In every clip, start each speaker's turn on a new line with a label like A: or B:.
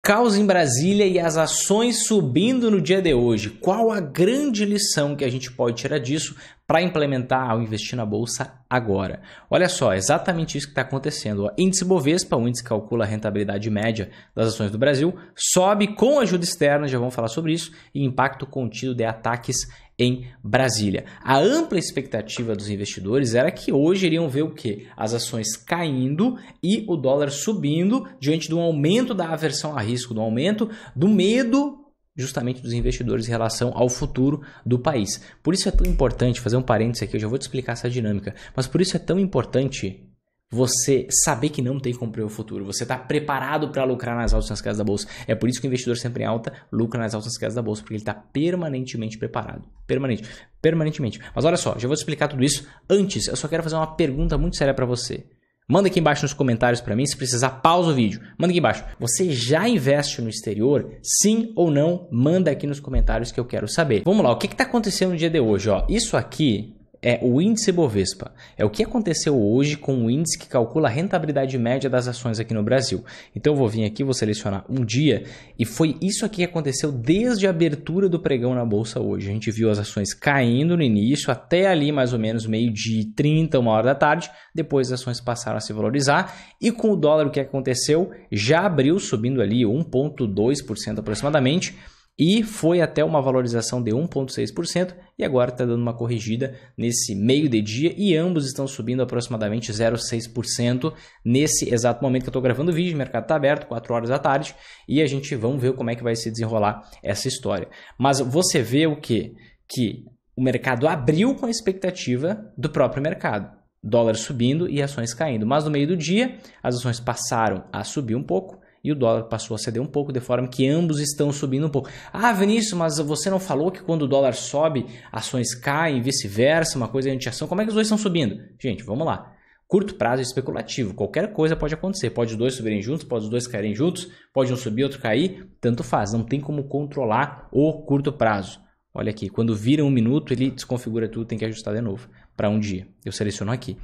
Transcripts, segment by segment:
A: caos em Brasília e as ações subindo no dia de hoje. Qual a grande lição que a gente pode tirar disso para implementar ao investir na bolsa agora? Olha só, exatamente isso que está acontecendo. O índice Bovespa, o índice que calcula a rentabilidade média das ações do Brasil, sobe com ajuda externa, já vamos falar sobre isso, e impacto contido de ataques em Brasília. A ampla expectativa dos investidores era que hoje iriam ver o quê? As ações caindo e o dólar subindo diante do aumento da aversão a risco, do aumento do medo justamente dos investidores em relação ao futuro do país. Por isso é tão importante, fazer um parênteses aqui, eu já vou te explicar essa dinâmica, mas por isso é tão importante você saber que não tem como prever o futuro. Você está preparado para lucrar nas altas e nas quedas da bolsa. É por isso que o investidor sempre em alta lucra nas altas e nas quedas da bolsa, porque ele está permanentemente preparado. Permanentemente. Mas olha só, já vou te explicar tudo isso. Antes, eu só quero fazer uma pergunta muito séria para você. Manda aqui embaixo nos comentários para mim, se precisar, pausa o vídeo. Manda aqui embaixo. Você já investe no exterior? Sim ou não? Manda aqui nos comentários que eu quero saber. Vamos lá, o que está acontecendo no dia de hoje? Ó, isso aqui é o índice Bovespa. É o que aconteceu hoje com o índice que calcula a rentabilidade média das ações aqui no Brasil. Então eu vou vir aqui, vou selecionar um dia e foi isso aqui que aconteceu desde a abertura do pregão na bolsa hoje. A gente viu as ações caindo no início até ali mais ou menos meio-dia e 30, 1h da tarde. Depois as ações passaram a se valorizar e com o dólar o que aconteceu? Já abriu subindo ali 1,2% aproximadamente. E foi até uma valorização de 1,6% e agora está dando uma corrigida nesse meio de dia e ambos estão subindo aproximadamente 0,6% nesse exato momento que eu estou gravando o vídeo. O mercado está aberto, 4 horas da tarde e a gente vamos ver como é que vai se desenrolar essa história. Mas você vê o quê? Que o mercado abriu com a expectativa do próprio mercado. Dólar subindo e ações caindo. Mas no meio do dia as ações passaram a subir um pouco. E o dólar passou a ceder um pouco, de forma que ambos estão subindo um pouco. Ah, Vinícius, mas você não falou que quando o dólar sobe, ações caem e vice-versa, uma coisa é anti-ação. Como é que os dois estão subindo? Gente, vamos lá. Curto prazo é especulativo. Qualquer coisa pode acontecer. Pode os dois subirem juntos, pode os dois caírem juntos, pode um subir, outro cair. Tanto faz. Não tem como controlar o curto prazo. Olha aqui, quando vira 1 minuto, ele desconfigura tudo, tem que ajustar de novo para um dia. Eu seleciono aqui.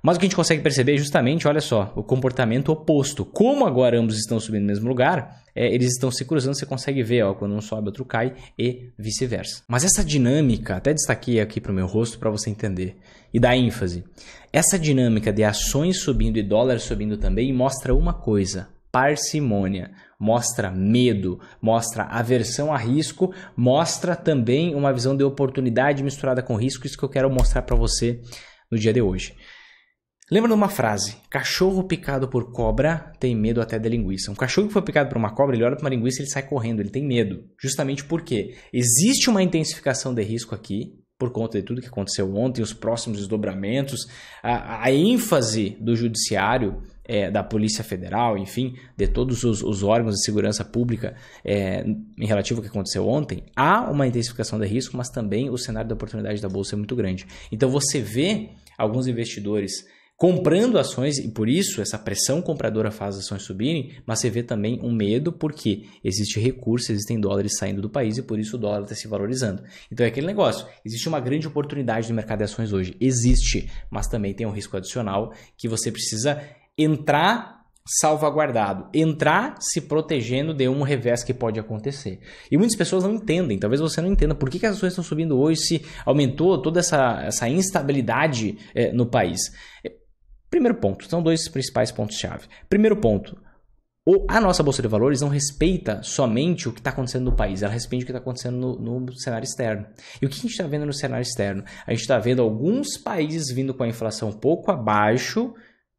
A: Mas o que a gente consegue perceber é justamente, olha só, o comportamento oposto. Como agora ambos estão subindo no mesmo lugar, eles estão se cruzando, você consegue ver, ó, quando um sobe, outro cai e vice-versa. Mas essa dinâmica, até destaquei aqui para o meu rosto para você entender e dar ênfase. Essa dinâmica de ações subindo e dólar subindo também mostra uma coisa: parcimônia, mostra medo, mostra aversão a risco, mostra também uma visão de oportunidade misturada com risco. Isso que eu quero mostrar para você no dia de hoje. Lembra de uma frase: cachorro picado por cobra tem medo até da linguiça. Um cachorro que foi picado por uma cobra, ele olha para uma linguiça e ele sai correndo, ele tem medo. Justamente porque existe uma intensificação de risco aqui, por conta de tudo que aconteceu ontem, os próximos desdobramentos, a ênfase do judiciário, da Polícia Federal, enfim, de todos os órgãos de segurança pública em relativo ao que aconteceu ontem. Há uma intensificação de risco, mas também o cenário da oportunidade da Bolsa é muito grande. Então você vê alguns investidores comprando ações e por isso essa pressão compradora faz as ações subirem, mas você vê também um medo porque existe recurso, existem dólares saindo do país e por isso o dólar está se valorizando. Então é aquele negócio, existe uma grande oportunidade no mercado de ações hoje, existe, mas também tem um risco adicional que você precisa entrar salvaguardado, entrar se protegendo de um revés que pode acontecer. E muitas pessoas não entendem, talvez você não entenda por que as ações estão subindo hoje se aumentou toda essa instabilidade no país. Primeiro ponto, são dois principais pontos-chave. Primeiro ponto, a nossa Bolsa de Valores não respeita somente o que está acontecendo no país, ela respeita o que está acontecendo no cenário externo. E o que a gente está vendo no cenário externo? A gente está vendo alguns países vindo com a inflação um pouco abaixo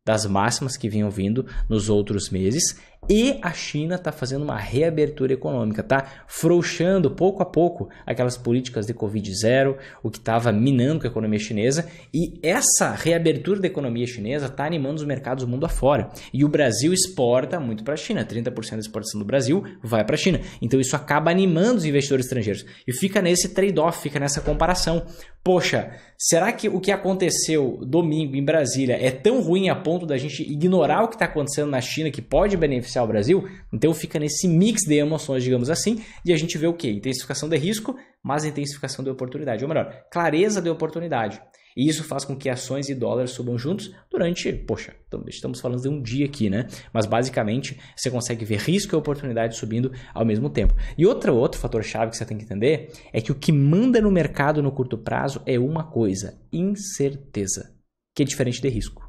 A: das máximas que vinham vindo nos outros meses e a China está fazendo uma reabertura econômica, está frouxando pouco a pouco aquelas políticas de Covid-0, o que estava minando com a economia chinesa, e essa reabertura da economia chinesa está animando os mercados do mundo afora. E o Brasil exporta muito para a China, 30% da exportação do Brasil vai para a China. Então isso acaba animando os investidores estrangeiros. E fica nesse trade-off, fica nessa comparação. Poxa, será que o que aconteceu domingo em Brasília é tão ruim a ponto da gente ignorar o que está acontecendo na China que pode beneficiar o Brasil? Então fica nesse mix de emoções, digamos assim, e a gente vê o quê? Intensificação de risco, mas intensificação de oportunidade. Ou melhor, clareza de oportunidade. E isso faz com que ações e dólares subam juntos durante, poxa, estamos falando de um dia aqui, né? Mas basicamente você consegue ver risco e oportunidade subindo ao mesmo tempo. E outro fator-chave que você tem que entender é que o que manda no mercado no curto prazo é uma coisa, incerteza, que é diferente de risco.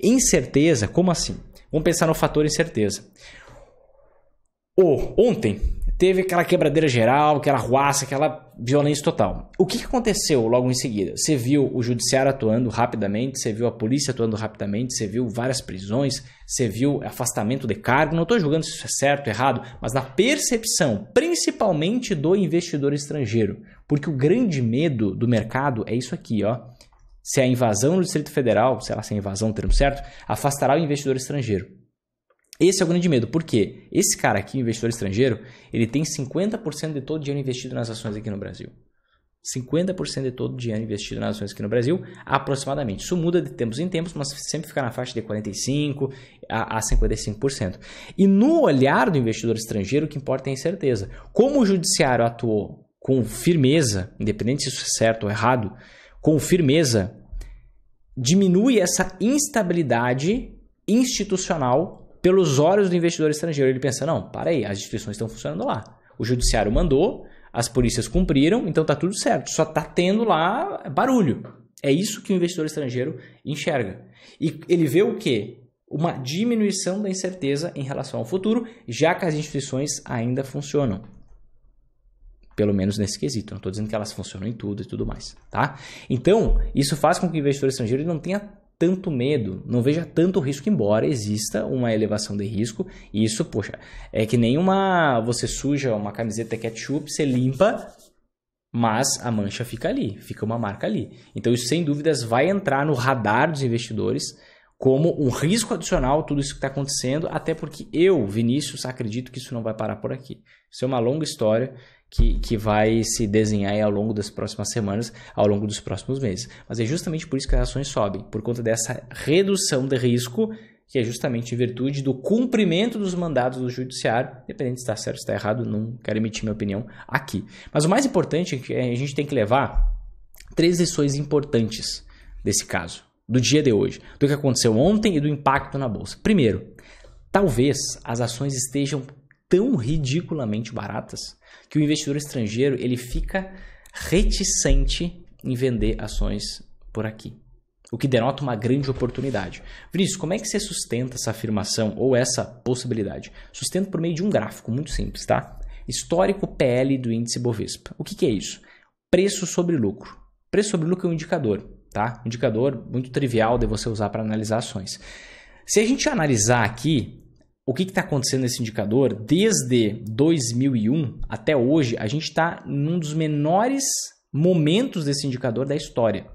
A: Incerteza, como assim? Vamos pensar no fator incerteza. Ontem teve aquela quebradeira geral, aquela ruaça, aquela violência total. O que aconteceu logo em seguida? Você viu o judiciário atuando rapidamente, você viu a polícia atuando rapidamente, você viu várias prisões, você viu afastamento de cargo. Não estou julgando se isso é certo ou errado, mas na percepção, principalmente do investidor estrangeiro. Porque o grande medo do mercado é isso aqui, ó. Se a invasão no Distrito Federal, sei lá se é invasão o termo certo, afastará o investidor estrangeiro. Esse é o grande medo. Por quê? Esse cara aqui, o investidor estrangeiro, ele tem 50% de todo o dinheiro investido nas ações aqui no Brasil. 50% de todo o dinheiro investido nas ações aqui no Brasil, aproximadamente. Isso muda de tempos em tempos, mas sempre fica na faixa de 45% a 55%. E no olhar do investidor estrangeiro, o que importa é a incerteza. Como o judiciário atuou com firmeza, independente se isso é certo ou errado, com firmeza, diminui essa instabilidade institucional pelos olhos do investidor estrangeiro. Ele pensa, não, para aí, as instituições estão funcionando lá. O judiciário mandou, as polícias cumpriram, então está tudo certo. Só está tendo lá barulho. É isso que o investidor estrangeiro enxerga. E ele vê o quê? Uma diminuição da incerteza em relação ao futuro, já que as instituições ainda funcionam. Pelo menos nesse quesito. Não estou dizendo que elas funcionam em tudo e tudo mais. Tá? Então, isso faz com que o investidor estrangeiro não tenha tanto medo, não veja tanto risco, embora exista uma elevação de risco. E isso, poxa, é que nem você suja uma camiseta de ketchup, você limpa, mas a mancha fica ali, fica uma marca ali. Então isso sem dúvidas vai entrar no radar dos investidores como um risco adicional, tudo isso que está acontecendo, até porque eu, Vinícius, acredito que isso não vai parar por aqui. Isso é uma longa história que vai se desenhar aí ao longo das próximas semanas, ao longo dos próximos meses. Mas é justamente por isso que as ações sobem, por conta dessa redução de risco, que é justamente em virtude do cumprimento dos mandados do judiciário, independente se está certo ou está errado, não quero emitir minha opinião aqui. Mas o mais importante é que a gente tem que levar 3 lições importantes desse caso, do dia de hoje, do que aconteceu ontem e do impacto na bolsa. Primeiro, talvez as ações estejam tão ridiculamente baratas que o investidor estrangeiro ele fica reticente em vender ações por aqui, o que denota uma grande oportunidade. Vinícius, como é que você sustenta essa afirmação ou essa possibilidade? Sustento por meio de um gráfico muito simples, tá? Histórico PL do índice Bovespa. O que é isso? Preço sobre lucro. Preço sobre lucro é um indicador, tá? Um indicador muito trivial de você usar para analisar ações. Se a gente analisar aqui o que está acontecendo nesse indicador, desde 2001 até hoje, a gente está num dos menores momentos desse indicador da história.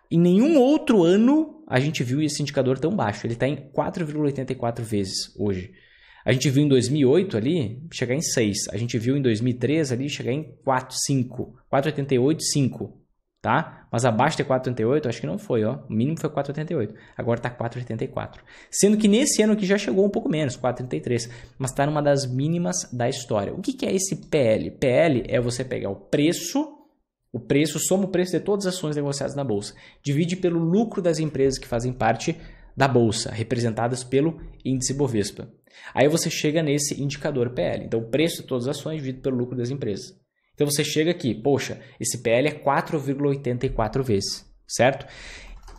A: Em nenhum outro ano a gente viu esse indicador tão baixo. Ele está em 4,84 vezes hoje. A gente viu em 2008 ali chegar em 6. A gente viu em 2003 ali chegar em 4,88, 5. Tá? Mas abaixo de 4,88 acho que não foi, ó. O mínimo foi 4,88. Agora está 4,84. Sendo que nesse ano aqui já chegou um pouco menos, 4,33. Mas está numa das mínimas da história. O que é esse PL? PL é você pegar o preço, soma o preço de todas as ações negociadas na bolsa, divide pelo lucro das empresas que fazem parte da bolsa, representadas pelo índice Bovespa. Aí você chega nesse indicador PL. Então o preço de todas as ações dividido pelo lucro das empresas. Então você chega aqui, poxa, esse PL é 4,84 vezes, certo?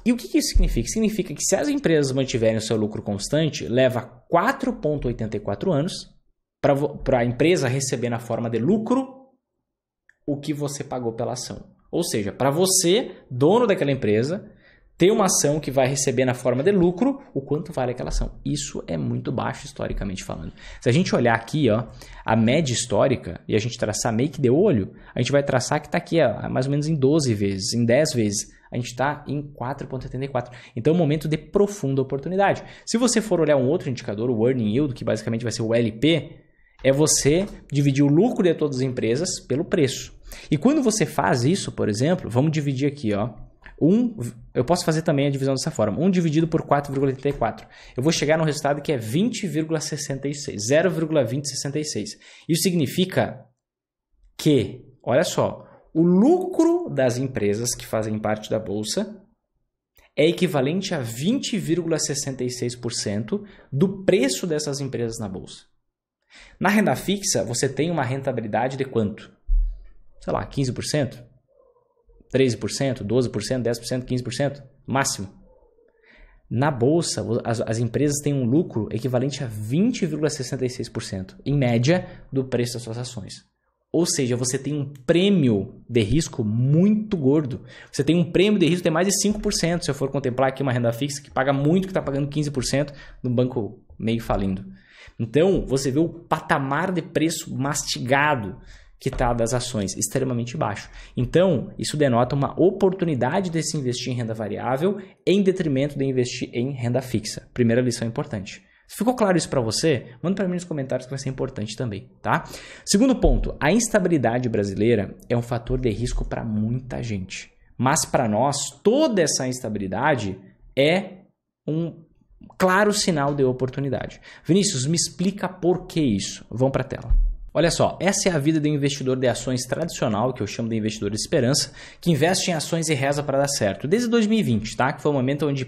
A: E o que isso significa? Significa que se as empresas mantiverem o seu lucro constante, leva 4,84 anos para a empresa receber na forma de lucro o que você pagou pela ação. Ou seja, para você, dono daquela empresa, ter uma ação que vai receber na forma de lucro o quanto vale aquela ação. Isso é muito baixo historicamente falando. Se a gente olhar aqui, ó, a média histórica e a gente traçar meio que de olho, a gente vai traçar que está aqui ó, mais ou menos em 12 vezes, em 10 vezes. A gente está em 4,84. Então é um momento de profunda oportunidade. Se você for olhar um outro indicador, o Earning Yield, que basicamente vai ser o LP, é você dividir o lucro de todas as empresas pelo preço. E quando você faz isso, por exemplo, vamos dividir aqui, ó. Eu posso fazer também a divisão dessa forma. 1 dividido por 4,84. Eu vou chegar no resultado que é 20,66. 0,2066. Isso significa que, olha só, o lucro das empresas que fazem parte da bolsa é equivalente a 20,66% do preço dessas empresas na bolsa. Na renda fixa, você tem uma rentabilidade de quanto? Sei lá, 15%? 13%? 12%? 10%? 15%? Máximo. Na bolsa, as empresas têm um lucro equivalente a 20,66%, em média, do preço das suas ações. Ou seja, você tem um prêmio de risco muito gordo. Você tem um prêmio de risco de mais de 5%, se eu for contemplar aqui uma renda fixa que paga muito, que está pagando 15% no banco meio falindo. Então, você vê o patamar de preço mastigado que está das ações, extremamente baixo. Então, isso denota uma oportunidade de se investir em renda variável em detrimento de investir em renda fixa. Primeira lição importante. Se ficou claro isso para você, manda para mim nos comentários que vai ser importante também, tá? Segundo ponto, a instabilidade brasileira é um fator de risco para muita gente. Mas para nós, toda essa instabilidade é um claro sinal de oportunidade. Vinícius, me explica por que isso. Vamos para a tela. Olha só, essa é a vida do investidor de ações tradicional, que eu chamo de investidor de esperança, que investe em ações e reza para dar certo. Desde 2020, tá? Que foi o momento onde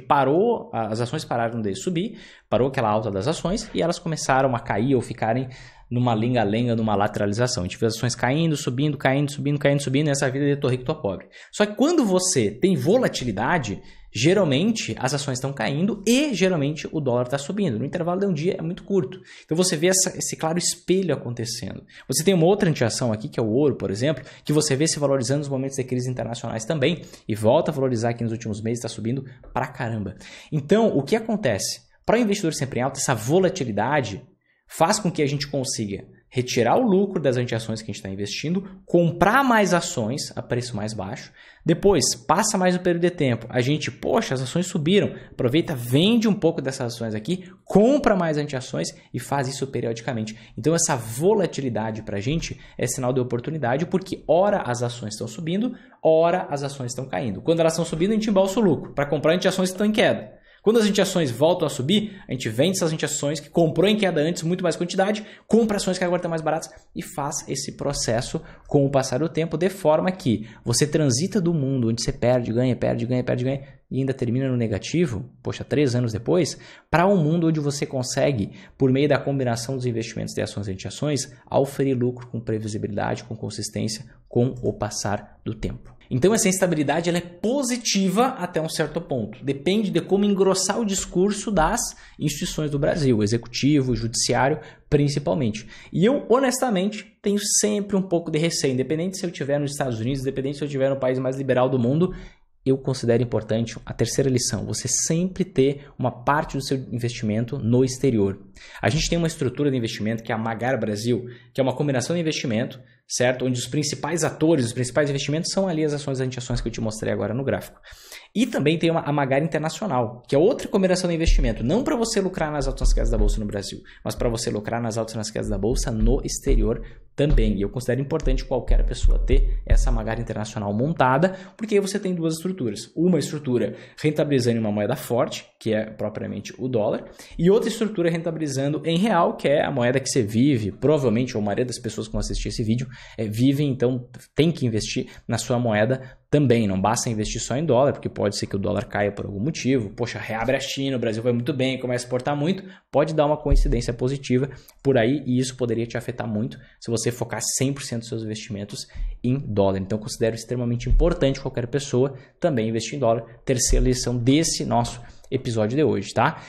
A: as ações pararam de subir, parou aquela alta das ações e elas começaram a cair ou ficarem numa lenga-lenga, numa lateralização. A gente vê as ações caindo, subindo, caindo, subindo, caindo, subindo, essa vida de tô rico, tô pobre. Só que quando você tem volatilidade, geralmente as ações estão caindo e geralmente o dólar está subindo. No intervalo de um dia é muito curto. Então você vê esse claro espelho acontecendo. Você tem uma outra antiação aqui, que é o ouro, por exemplo, que você vê se valorizando nos momentos de crise internacionais também e volta a valorizar aqui nos últimos meses, está subindo pra caramba. Então, o que acontece? Para o investidor sempre em alta, essa volatilidade faz com que a gente consiga retirar o lucro das antiações que a gente está investindo, comprar mais ações a preço mais baixo, depois passa mais um período de tempo, a gente, poxa, as ações subiram, aproveita, vende um pouco dessas ações aqui, compra mais antiações e faz isso periodicamente. Então essa volatilidade para a gente é sinal de oportunidade, porque ora as ações estão subindo, ora as ações estão caindo. Quando elas estão subindo, a gente embolsa o lucro para comprar antiações que estão em queda. Quando as antiações voltam a subir, a gente vende essas antiações que comprou em queda antes, muito mais quantidade, compra ações que agora estão mais baratas e faz esse processo com o passar do tempo, de forma que você transita do mundo onde você perde, ganha, perde, ganha, perde, ganha e ainda termina no negativo, poxa, 3 anos depois, para um mundo onde você consegue, por meio da combinação dos investimentos de ações e antiações, oferir lucro com previsibilidade, com consistência, com o passar do tempo. Então essa instabilidade ela é positiva até um certo ponto. Depende de como engrossar o discurso das instituições do Brasil, o executivo, o judiciário, principalmente. E eu, honestamente, tenho sempre um pouco de receio. Independente se eu estiver nos Estados Unidos, independente se eu estiver no país mais liberal do mundo, eu considero importante a terceira lição, você sempre ter uma parte do seu investimento no exterior. A gente tem uma estrutura de investimento que é a Magar Brasil, que é uma combinação de investimento, certo? Onde os principais atores, os principais investimentos são ali as ações e antiações que eu te mostrei agora no gráfico. E também tem a Magar Internacional, que é outra combinação de investimento, não para você lucrar nas altas nas quedas da Bolsa no Brasil, mas para você lucrar nas altas nas quedas da Bolsa no exterior também. E eu considero importante qualquer pessoa ter essa Magar Internacional montada, porque aí você tem duas estruturas. Uma estrutura rentabilizando em uma moeda forte, que é propriamente o dólar, e outra estrutura rentabilizando em real, que é a moeda que você vive, provavelmente, ou a maioria das pessoas que vão assistir esse vídeo, vivem, então tem que investir na sua moeda também. Não basta investir só em dólar, porque pode ser que o dólar caia por algum motivo. Poxa, reabre a China, o Brasil vai muito bem, começa a exportar muito, pode dar uma coincidência positiva por aí e isso poderia te afetar muito se você focar 100% dos seus investimentos em dólar. Então, considero extremamente importante qualquer pessoa também investir em dólar. Terceira lição desse nosso episódio de hoje, tá?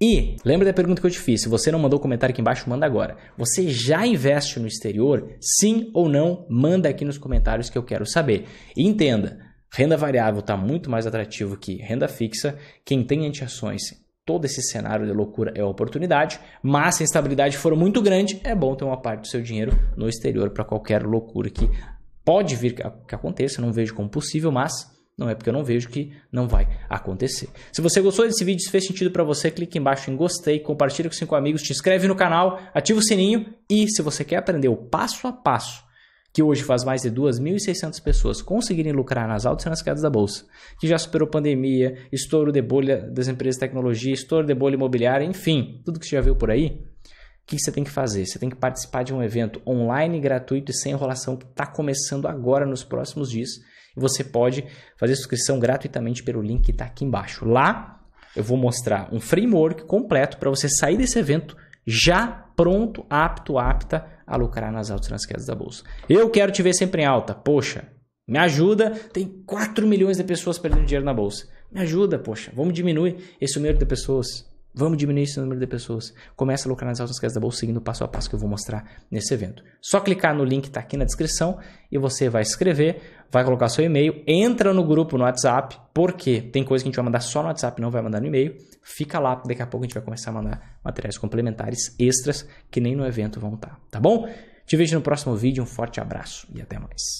A: E lembra da pergunta que eu te fiz, se você não mandou comentário aqui embaixo, manda agora. Você já investe no exterior? Sim ou não? Manda aqui nos comentários que eu quero saber. E entenda, renda variável está muito mais atrativo que renda fixa. Quem tem antiações, todo esse cenário de loucura é oportunidade, mas se a instabilidade for muito grande, é bom ter uma parte do seu dinheiro no exterior para qualquer loucura que pode vir que aconteça. Não vejo como possível, mas não é porque eu não vejo que não vai acontecer. Se você gostou desse vídeo, se fez sentido para você, clique embaixo em gostei, compartilha com 5 amigos, te inscreve no canal, ativa o sininho e se você quer aprender o passo a passo, que hoje faz mais de 2.600 pessoas conseguirem lucrar nas altas e nas quedas da bolsa, que já superou pandemia, estouro de bolha das empresas de tecnologia, estouro de bolha imobiliária, enfim, tudo que você já viu por aí, o que você tem que fazer? Você tem que participar de um evento online, gratuito e sem enrolação que está começando agora nos próximos dias. e você pode fazer inscrição gratuitamente pelo link que está aqui embaixo. Lá eu vou mostrar um framework completo para você sair desse evento já pronto, apta a lucrar nas altas e nas quedas da bolsa. Eu quero te ver sempre em alta. Poxa, me ajuda. Tem 4 milhões de pessoas perdendo dinheiro na bolsa. Me ajuda, poxa. Vamos diminuir esse número de pessoas. Vamos diminuir esse número de pessoas. Começa a lucrar nas altas quedas da bolsa seguindo o passo a passo que eu vou mostrar nesse evento. Só clicar no link que está aqui na descrição e você vai escrever, vai colocar seu e-mail, entra no grupo no WhatsApp, porque tem coisa que a gente vai mandar só no WhatsApp, não vai mandar no e-mail. Fica lá, daqui a pouco a gente vai começar a mandar materiais complementares extras que nem no evento vão estar, tá bom? Te vejo no próximo vídeo, um forte abraço e até mais.